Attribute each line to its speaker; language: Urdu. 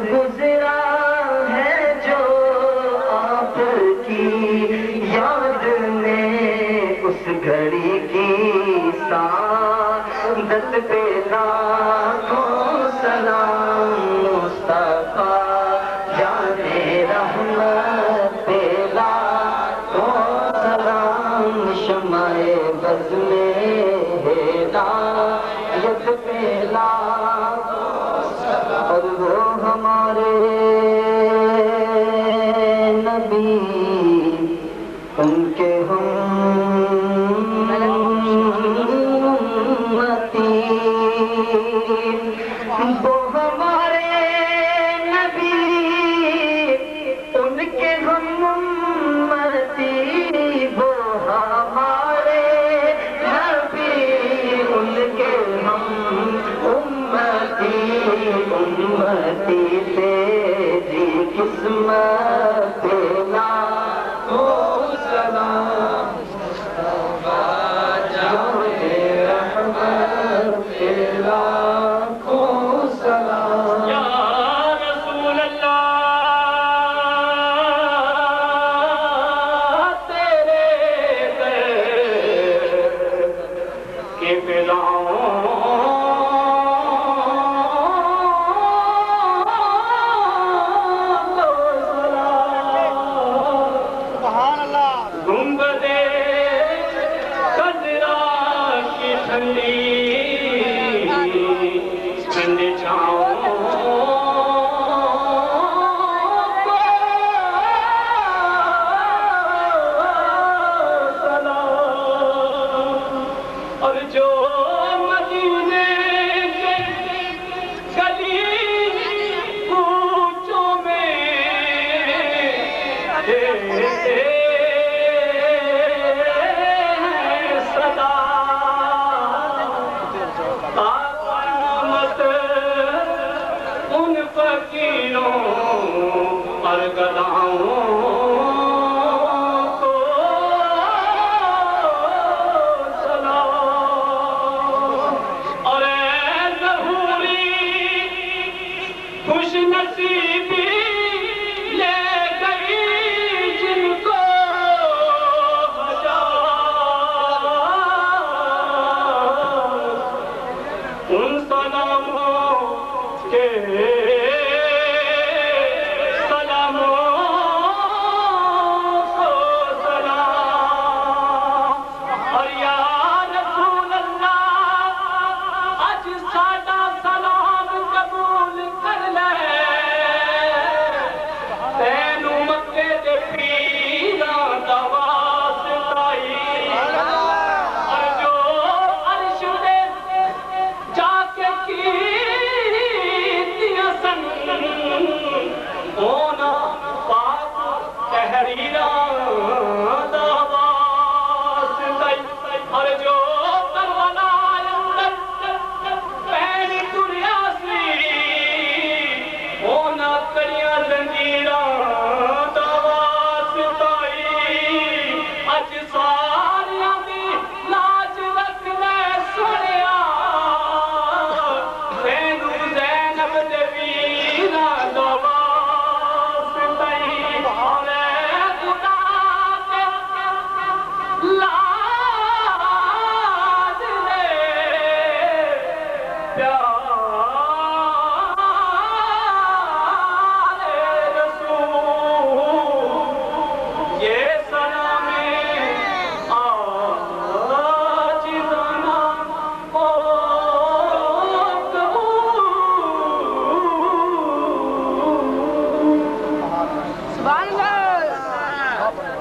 Speaker 1: گزرا ہے جو آپ کی یاد میں اس گھڑی کی سعادت پہ لاکھوں سلام مصطفیٰ جان رحمت پہ لاکھوں سلام شمع بز میں ہدایت پہ اور وہ ہمارے نبی ان کے ہم امتی وہ ہمارے نبی ان کے ہم امتی وہ ہمارے نبی ان کے ہم امتی تیری قسمت لاکھوں سلام جان رحمت لاکھوں سلام
Speaker 2: یا رسول اللہ تیرے کے گنبدِ خضرا کی ٹھنڈی